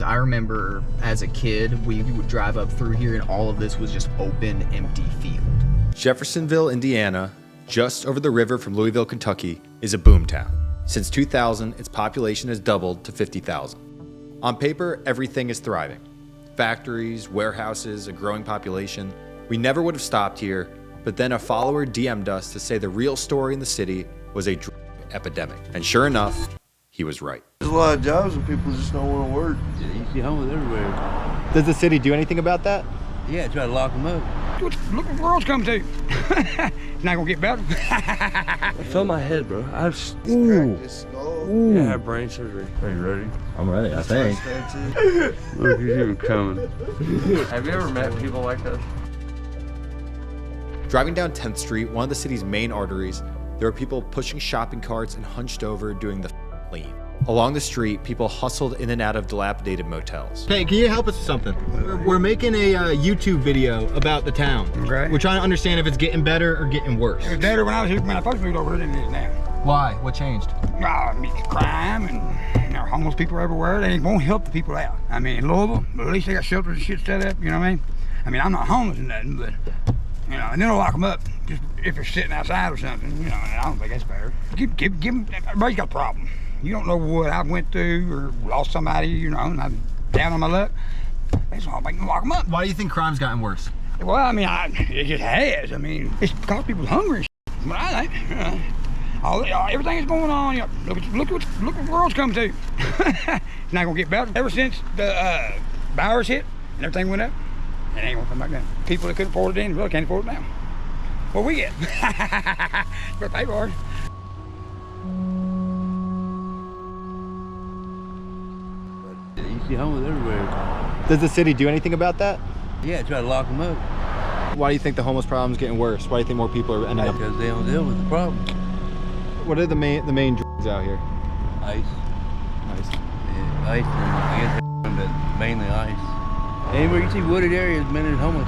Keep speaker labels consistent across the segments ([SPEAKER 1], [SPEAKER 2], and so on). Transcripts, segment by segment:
[SPEAKER 1] I remember as a kid, we would drive up through here and all of this was just open, empty field.
[SPEAKER 2] Jeffersonville, Indiana, just over the river from Louisville, Kentucky, is a boomtown. Since 2000, its population has doubled to 50,000. On paper, everything is thriving. Factories, warehouses, a growing population. We never would have stopped here, but then a follower DM'd us to say the real story in the city was a drug epidemic. And sure enough, he was right.
[SPEAKER 3] There's a lot of jobs and people just don't want to work.
[SPEAKER 4] Yeah, you see homeless everywhere.
[SPEAKER 2] Does the city do anything about that?
[SPEAKER 4] Yeah, try to lock them up.
[SPEAKER 5] Look what the world's come to. It's not gonna get better.
[SPEAKER 4] I felt my head, bro. I just,
[SPEAKER 3] Yeah,
[SPEAKER 4] I had brain surgery. Are you ready?
[SPEAKER 2] I'm ready, I think.
[SPEAKER 4] Look, he's even coming. Have you ever met people like this?
[SPEAKER 2] Driving down 10th Street, one of the city's main arteries, there were people pushing shopping carts and hunched over doing the lean. Along the street, people hustled in and out of dilapidated motels.
[SPEAKER 6] Hey, can you help us with something? We're making a YouTube video about the town.
[SPEAKER 5] Okay.
[SPEAKER 6] We're trying to understand if it's getting better or getting worse.
[SPEAKER 5] It was better when I first moved over than it is now.
[SPEAKER 6] Why? What changed?
[SPEAKER 5] Crime and there are homeless people everywhere. They won't help the people out. I mean, in Louisville, but at least they got shelters and shit set up, you know what I mean? I mean, I'm not homeless or nothing, but, you know, and then they'll lock them up just if they're sitting outside or something, you know, and I don't think that's fair. Give them, everybody's got a problem. You don't know what I went through or lost somebody, you know, and I'm down on my luck. That's all make them lock them up.
[SPEAKER 6] Why do you think crime's gotten worse?
[SPEAKER 5] Well, I mean, it just has. I mean, it's because people hungry and shit. But I think, you know, everything is going on. You know, look what the world's come to. It's not gonna get better. Ever since the virus hit and everything went up, it ain't gonna come back down. People that couldn't afford it then really can't afford it now. What we get? But they are.
[SPEAKER 4] You see homeless everywhere.
[SPEAKER 6] Does the city do anything about that?
[SPEAKER 4] Yeah, try to lock them up.
[SPEAKER 6] Why do you think the homeless problem's getting worse? Why do you think more people are ending up?
[SPEAKER 4] Because they don't deal with the problem.
[SPEAKER 6] What are the main drugs out here?
[SPEAKER 4] Ice.
[SPEAKER 6] Nice.
[SPEAKER 4] Yeah, ice and I guess but mainly ice. Anywhere you see wooded areas, man, there's homeless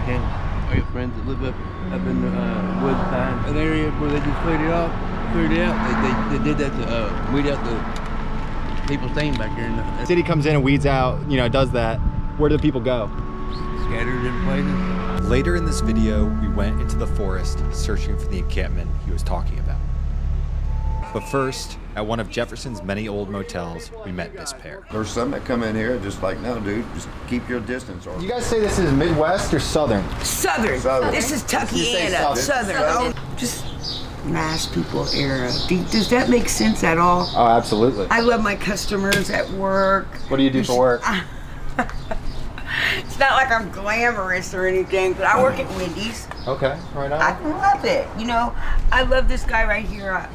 [SPEAKER 4] camps. I got friends that live up in the woods behind an area where they just cleared it out. They did that to weed out the people staying back here.
[SPEAKER 6] The city comes in and weeds out, you know, does that. Where do the people go?
[SPEAKER 4] Scattered different places.
[SPEAKER 2] Later in this video, we went into the forest searching for the encampment he was talking about. But first, at one of Jefferson's many old motels, we met this pair.
[SPEAKER 3] There's some that come in here just like, no, dude, just keep your distance. Or
[SPEAKER 6] You guys say this is Midwest or Southern?
[SPEAKER 7] Southern. This is Tuckiana. Southern. Just nice people era. Does that make sense at all?
[SPEAKER 6] Oh, absolutely.
[SPEAKER 7] I love my customers at work.
[SPEAKER 6] What do you do for work?
[SPEAKER 7] It's not like I'm glamorous or anything, but I work at Wendy's.
[SPEAKER 6] Okay, right on.
[SPEAKER 7] I love it. You know, I love this guy right here.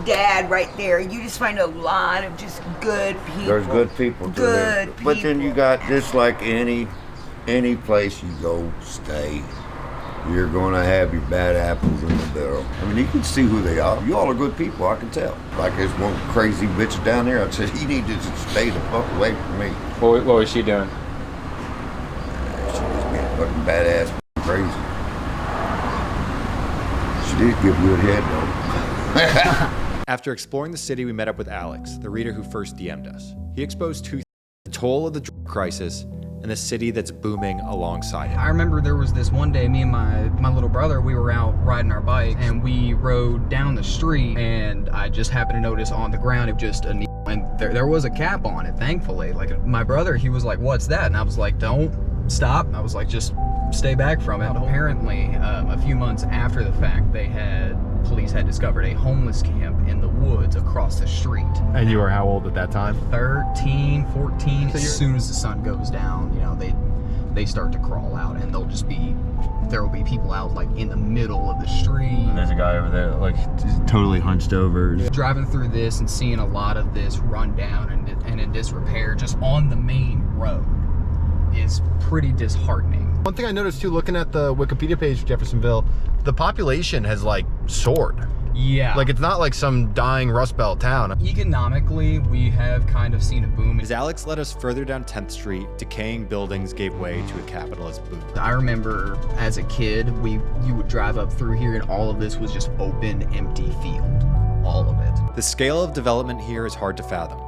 [SPEAKER 7] Dad right there. You just find a lot of just good people.
[SPEAKER 3] there's good people too.
[SPEAKER 7] Good people.
[SPEAKER 3] But then you got just like any place you go stay, you're gonna have your bad apples in the barrel. I mean, you can see who they are. You all are good people, I can tell. Like there's one crazy bitch down there. I said, you need to just stay the fuck away from me.
[SPEAKER 6] What was she doing?
[SPEAKER 3] She was being fucking badass crazy. She did give good head though.
[SPEAKER 2] After exploring the city, we met up with Alex, the reader who first DM'd us. He exposed two things: the toll of the drug crisis and the city that's booming alongside it.
[SPEAKER 1] I remember there was this one day, me and my little brother, we were out riding our bike and we rode down the street and I just happened to notice on the ground of just a needle, and there was a cap on it, thankfully. Like my brother, he was like, "What's that?" And I was like, "Don't stop." I was like, "Just stay back from it." Apparently, a few months after the fact, police had discovered a homeless camp in the woods across the street.
[SPEAKER 6] And you were how old at that time?
[SPEAKER 1] 13, 14. As soon as the sun goes down, you know, they start to crawl out, and there will be people out like in the middle of the street.
[SPEAKER 6] And there's a guy over there like just totally hunched over.
[SPEAKER 1] Driving through this and seeing a lot of this run down and in disrepair just on the main road is pretty disheartening.
[SPEAKER 6] One thing I noticed too, looking at the Wikipedia page for Jeffersonville, the population has like soared.
[SPEAKER 1] Yeah.
[SPEAKER 6] Like it's not like some dying Rust Belt town.
[SPEAKER 1] Economically, we have kind of seen a boom.
[SPEAKER 2] As Alex led us further down 10th Street, decaying buildings gave way to a capitalist boom.
[SPEAKER 1] I remember as a kid, you would drive up through here and all of this was just open, empty field. All of it.
[SPEAKER 2] The scale of development here is hard to fathom.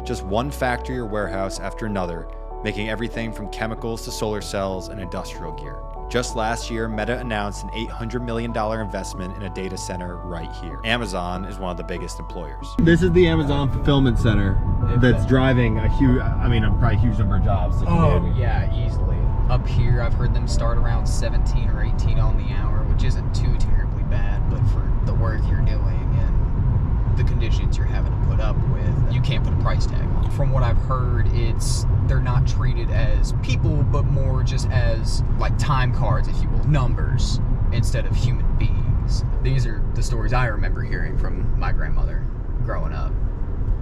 [SPEAKER 2] just one factory or warehouse after another, making everything from chemicals to solar cells and industrial gear. Just last year, Meta announced an $800 million investment in a data center right here. Amazon is one of the biggest employers.
[SPEAKER 6] This is the Amazon fulfillment center that's driving a huge, probably a huge number of jobs.
[SPEAKER 1] Oh, yeah, easily. Up here, I've heard them start around 17 or 18 on the hour, which isn't too terribly bad, but for the work you're doing and the conditions you're having to put up with, you can't put a price tag on. From what I've heard, they're not treated as people, but more just as like time cards, if you will, numbers instead of human beings. These are the stories I remember hearing from my grandmother growing up.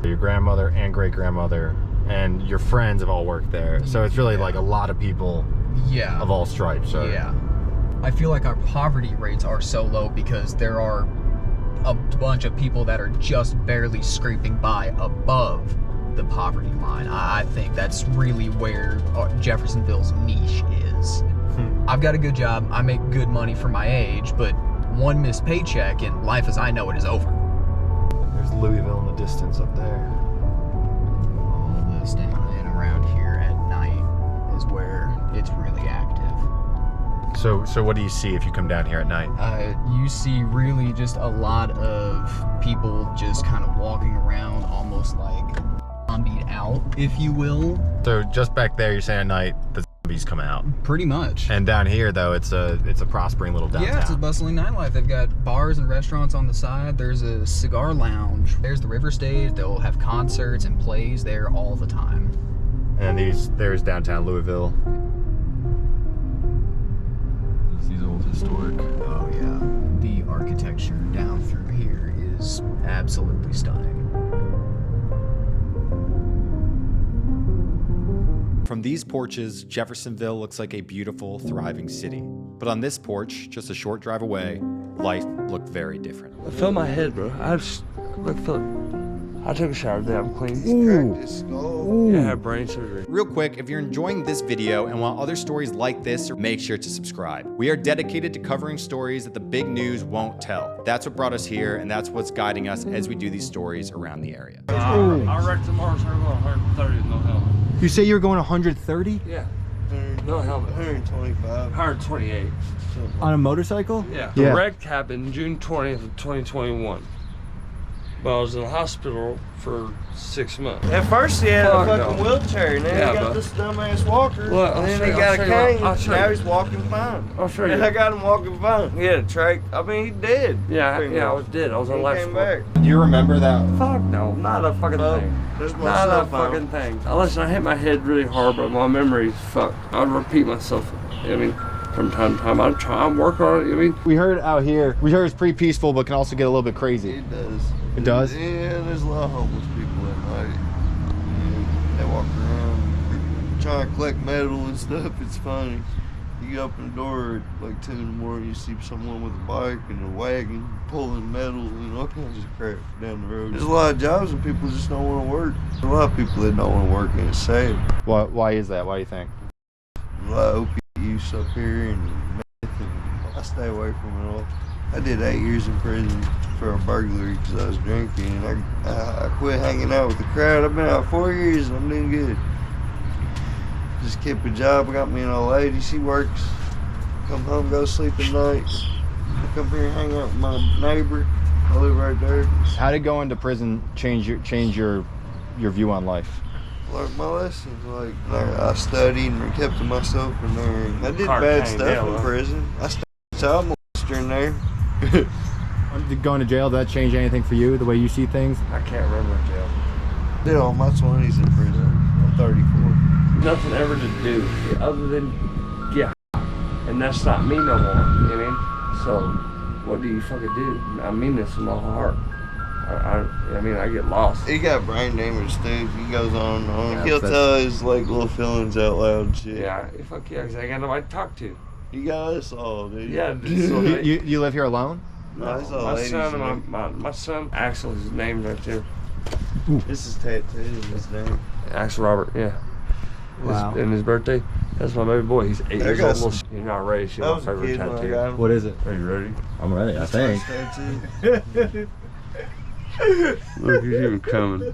[SPEAKER 6] Your grandmother and great-grandmother and your friends have all worked there. So it's really like a lot of people of all stripes. So.
[SPEAKER 1] Yeah. I feel like our poverty rates are so low because there are a bunch of people that are just barely scraping by above the poverty line. I think that's really where Jeffersonville's niche is. I've got a good job, I make good money for my age, but one missed paycheck and life as I know it is over.
[SPEAKER 6] There's Louisville in the distance up there.
[SPEAKER 1] All this down and around here at night is where it's really active.
[SPEAKER 6] So what do you see if you come down here at night?
[SPEAKER 1] You see really just a lot of people just kind of walking around almost like zombied out, if you will.
[SPEAKER 6] So just back there, you're saying at night the zombies come out.
[SPEAKER 1] Pretty much.
[SPEAKER 6] And down here though, it's a prospering little downtown.
[SPEAKER 1] Yeah, it's a bustling nightlife. They've got bars and restaurants on the side. There's a cigar lounge. There's the river stage. They'll have concerts and plays there all the time.
[SPEAKER 6] And there's downtown Louisville. These old historic.
[SPEAKER 1] Oh yeah. The architecture down through here is absolutely stunning.
[SPEAKER 2] From these porches, Jeffersonville looks like a beautiful, thriving city. But on this porch, just a short drive away, life looked very different.
[SPEAKER 4] I felt my head, bro. I took a shower today. I'm clean.
[SPEAKER 3] Cracked his skull.
[SPEAKER 4] Yeah, I had brain surgery.
[SPEAKER 2] Real quick, if you're enjoying this video and want other stories like this, make sure to subscribe. We are dedicated to covering stories that the big news won't tell. That's what brought us here, and that's what's guiding us as we do these stories around the area.
[SPEAKER 4] I wrecked the motorcycle 130 with no helmet.
[SPEAKER 6] You say you were going 130
[SPEAKER 4] Yeah. No helmet.
[SPEAKER 3] 125.
[SPEAKER 4] 128.
[SPEAKER 6] on a motorcycle?
[SPEAKER 4] Yeah.
[SPEAKER 6] Yeah.
[SPEAKER 4] The wreck happened June 20th of 2021. But I was in the hospital for 6 months.
[SPEAKER 8] At first he had
[SPEAKER 4] Fuck
[SPEAKER 8] a fucking
[SPEAKER 4] no.
[SPEAKER 8] wheelchair, and then
[SPEAKER 4] Yeah,
[SPEAKER 8] he got
[SPEAKER 4] but-
[SPEAKER 8] this dumbass walker,
[SPEAKER 4] Look, I'll
[SPEAKER 8] and then
[SPEAKER 4] show
[SPEAKER 8] he
[SPEAKER 4] you-
[SPEAKER 8] got
[SPEAKER 4] I'll
[SPEAKER 8] a
[SPEAKER 4] show you.
[SPEAKER 8] cane,
[SPEAKER 4] I'll show
[SPEAKER 8] now
[SPEAKER 4] you.
[SPEAKER 8] he's walking fine.
[SPEAKER 4] I'll show
[SPEAKER 8] And
[SPEAKER 4] you.
[SPEAKER 8] I got him walking fine. He had a trach. I mean, he dead.
[SPEAKER 4] Yeah,
[SPEAKER 8] pretty
[SPEAKER 4] yeah, I
[SPEAKER 8] much.
[SPEAKER 4] was dead. I was on
[SPEAKER 8] He
[SPEAKER 4] life
[SPEAKER 8] came
[SPEAKER 4] support.
[SPEAKER 8] back.
[SPEAKER 6] Do you remember that?
[SPEAKER 4] Fuck no, not a fucking
[SPEAKER 8] Well,
[SPEAKER 4] thing.
[SPEAKER 8] there's my
[SPEAKER 4] Not
[SPEAKER 8] cell
[SPEAKER 4] a
[SPEAKER 8] phone.
[SPEAKER 4] fucking thing. Unless I hit my head really hard, but my memory's fucked. I'd repeat myself. I mean, from time to time, I'm working on it. I mean,
[SPEAKER 6] We heard out here, we heard it's pretty peaceful, but can also get a little bit crazy.
[SPEAKER 3] It does.
[SPEAKER 6] It does?
[SPEAKER 3] Yeah, there's a lot of homeless people at night. Yeah, they walk around trying to collect metal and stuff. It's funny. You open the door at like 2 in the morning, you see someone with a bike and a wagon pulling metal and all kinds of crap down the road. There's a lot of jobs and people just don't want to work. There's a lot of people that don't want to work, and it's sad.
[SPEAKER 6] Why is that? Why do you think?
[SPEAKER 3] A lot of opiate use up here, and meth, and I stay away from it all. I did 8 years in prison for a burglary because I was drinking, and I quit hanging out with the crowd. I've been out 4 years and I'm doing good. Just kept a job. I got me an old lady. She works. Come home, go sleep at night. I come here and hang out with my neighbor. I live right there.
[SPEAKER 6] How did going to prison change your view on life?
[SPEAKER 3] Learned my lessons. Like I studied and kept to myself in there. And I did
[SPEAKER 4] Hard
[SPEAKER 3] bad
[SPEAKER 4] pain,
[SPEAKER 3] stuff
[SPEAKER 4] yeah,
[SPEAKER 3] in
[SPEAKER 4] well.
[SPEAKER 3] prison. I started child molester in there.
[SPEAKER 6] Going to jail, did that change anything for you, the way you see things?
[SPEAKER 4] I can't remember jail.
[SPEAKER 3] Did all my 20s in prison. I'm 34.
[SPEAKER 4] Nothing ever to do other than get high. And that's not me no more. You know what I mean? So, what do you fucking do? I mean this in my heart. I mean, I get lost.
[SPEAKER 3] He got brain damage too. He goes on and on.
[SPEAKER 4] Yeah,
[SPEAKER 3] He'll
[SPEAKER 4] that's-
[SPEAKER 3] tell his like little feelings out loud and shit.
[SPEAKER 4] Yeah, fuck yeah, because I got nobody to talk to.
[SPEAKER 3] He got us all, dude.
[SPEAKER 4] Yeah,
[SPEAKER 3] So
[SPEAKER 4] so
[SPEAKER 6] You live here alone?
[SPEAKER 3] no, it's all
[SPEAKER 4] my
[SPEAKER 3] ladies
[SPEAKER 4] son,
[SPEAKER 3] in
[SPEAKER 4] and my son, Axel, his name's right there.
[SPEAKER 3] there. This is tattooed in his name.
[SPEAKER 4] Axel Robert, yeah.
[SPEAKER 6] Wow.
[SPEAKER 4] And his birthday, that's my baby boy. He's 8
[SPEAKER 3] I
[SPEAKER 4] years
[SPEAKER 3] got
[SPEAKER 4] old.
[SPEAKER 3] some-
[SPEAKER 4] Little You're not ready to see
[SPEAKER 3] That
[SPEAKER 4] my
[SPEAKER 3] was a
[SPEAKER 4] favorite
[SPEAKER 3] kid when I
[SPEAKER 4] tattoo.
[SPEAKER 3] got him.
[SPEAKER 6] What is it?
[SPEAKER 4] Are you ready?
[SPEAKER 6] I'm ready, I
[SPEAKER 3] First
[SPEAKER 6] think.
[SPEAKER 3] tattoo.
[SPEAKER 4] Look, he's even coming.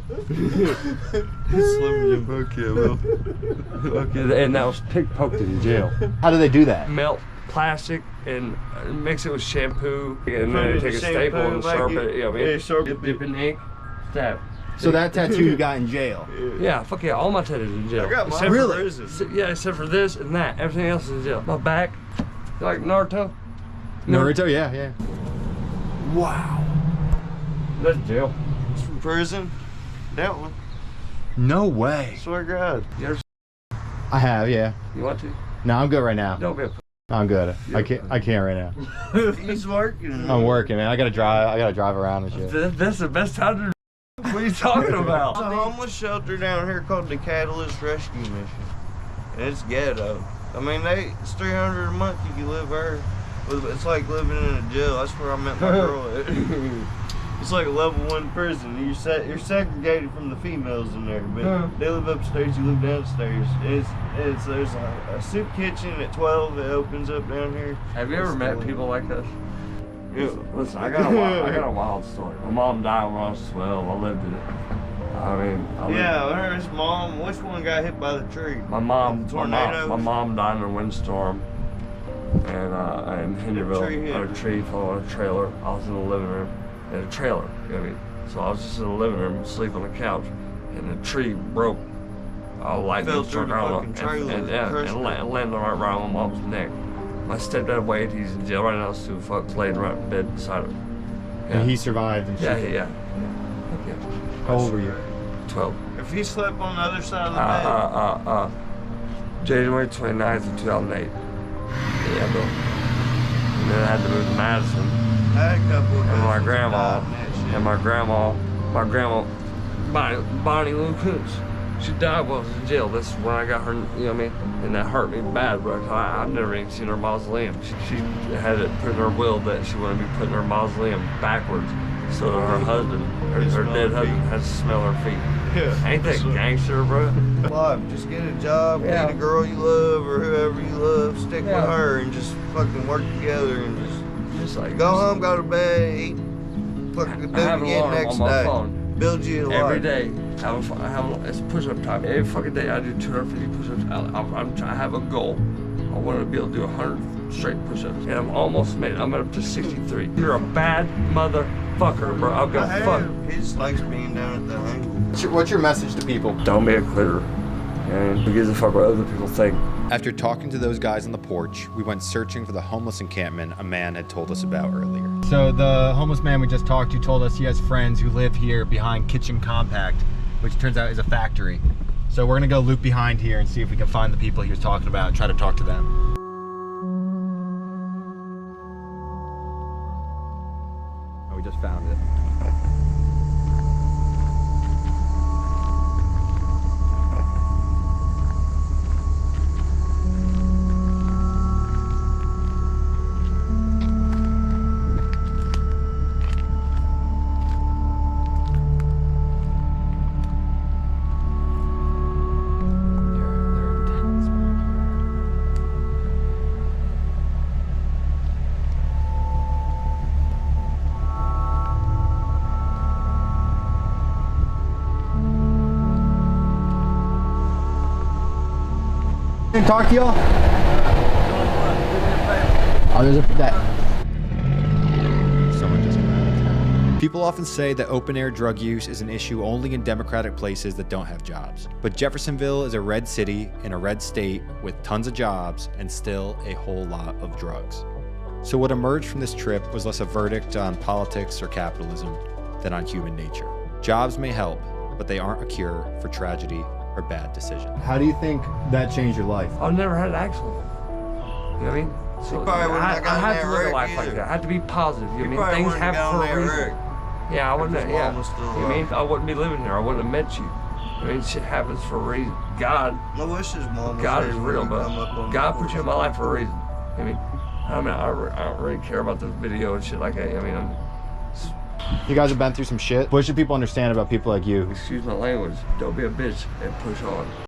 [SPEAKER 4] Slim Jim. Okay, well. Okay, and that was pickpocketed in jail.
[SPEAKER 6] How do they do that?
[SPEAKER 4] Melt plastic and mix it with shampoo, and then take a staple and sharp it. You know what I mean? Dip in ink, stab.
[SPEAKER 6] So that tattoo you got in jail?
[SPEAKER 4] Yeah, fuck yeah, all my tattoos in jail.
[SPEAKER 8] I got mine.
[SPEAKER 6] Really?
[SPEAKER 4] Yeah, except for this and that. Everything else is in jail. My back, like Naruto.
[SPEAKER 6] Naruto, yeah.
[SPEAKER 4] Wow. That's jail.
[SPEAKER 8] It's from prison. That one.
[SPEAKER 6] No way.
[SPEAKER 8] Swear to God.
[SPEAKER 4] You ever?
[SPEAKER 6] I have, yeah.
[SPEAKER 4] You want to?
[SPEAKER 6] No, I'm good right now.
[SPEAKER 4] Don't be a.
[SPEAKER 6] I'm good. I can't right now.
[SPEAKER 8] He's working.
[SPEAKER 6] I'm working, man. I gotta drive around and shit.
[SPEAKER 4] That's the best time to. What are you talking about?
[SPEAKER 8] There's a homeless shelter down here called the Catalyst Rescue Mission. And it's ghetto. I mean, it's $300 a month you can live there. It's like living in a jail. That's where I met my girl at. It's like a level 1 prison. You're segregated from the females in there, but they live upstairs, you live downstairs. There's a soup kitchen at 12 that opens up down here.
[SPEAKER 4] Have you ever met people like us? Yeah. Listen, I got a wild story. My mom died when I was 12. I lived in it.
[SPEAKER 8] Her, his mom. Which one got hit by the tree?
[SPEAKER 4] My mom.
[SPEAKER 8] Tornado.
[SPEAKER 4] My mom died in a windstorm. And in Henryville, a tree fell on a trailer. I was in the living room in a trailer. You know what I mean? So I was just in the living room, asleep on the couch, and the tree broke. Lightning struck around and landed right around my mom's neck. My stepdad Wade, he's in jail right now. Stu fuck's laying right in bed beside him. Yeah.
[SPEAKER 6] And he survived and shit.
[SPEAKER 4] Yeah.
[SPEAKER 6] How old were you?
[SPEAKER 4] 12.
[SPEAKER 8] If he slept on the other side of the bed.
[SPEAKER 4] January 29th of 2008. Yeah, bro. And then I had to move to Madison.
[SPEAKER 8] I had a couple of
[SPEAKER 4] and my grandma, Bonnie Lou Coons. She died while I was in jail. That's when I got her, you know what I mean? And that hurt me bad, bro. I've never even seen her mausoleum. She had it put in her will that she wanted me putting her mausoleum backwards so that her husband, her dead husband, has to smell her feet.
[SPEAKER 8] Yeah.
[SPEAKER 4] Ain't that gangster, bro?
[SPEAKER 8] Life, just get a job, get a girl you love or whoever you love, stick with her and just fucking work together and just like go home, go to bed, eat, fucking do it again next day.
[SPEAKER 4] Phone.
[SPEAKER 8] Build you a life.
[SPEAKER 4] Every day, it's push-up time. Every fucking day I do 250 push-ups. I have a goal. I want to be able to do 100 straight push-ups. And I'm almost made it. I'm up to 63. You're a bad motherfucker, bro. I'll go fuck.
[SPEAKER 8] He just likes being down at the hang.
[SPEAKER 6] What's your message to people?
[SPEAKER 4] Don't be a quitter. And who gives a fuck what other people think?
[SPEAKER 2] After talking to those guys on the porch, we went searching for the homeless encampment a man had told us about earlier.
[SPEAKER 6] So the homeless man we just talked to told us he has friends who live here behind Kitchen Compact, which turns out is a factory. So we're gonna go loop behind here and see if we can find the people he was talking about and try to talk to them. Oh, we just found it. Can I talk to y'all? Oh, there's that. Someone just got.
[SPEAKER 2] People often say that open-air drug use is an issue only in democratic places that don't have jobs. But Jeffersonville is a red city in a red state with tons of jobs and still a whole lot of drugs. So what emerged from this trip was less a verdict on politics or capitalism than on human nature. Jobs may help, but they aren't a cure for tragedy or bad decisions.
[SPEAKER 6] How do you think that changed your life?
[SPEAKER 4] I've never had an accident. You know what I mean? So I had to live a life like that. I had to be positive. You know what I mean? Things happen for a reason. Yeah, I wouldn't. Yeah. You know what I mean? I wouldn't be living here. I wouldn't have met you. I mean, shit happens for a reason. God.
[SPEAKER 8] I wish his mom was
[SPEAKER 4] God is real, but God put you in my life for a reason. I mean, I don't really care about this video and shit like that. I mean,
[SPEAKER 6] you guys have been through some shit. What should people understand about people like you?
[SPEAKER 4] Excuse my language. Don't be a bitch and push on.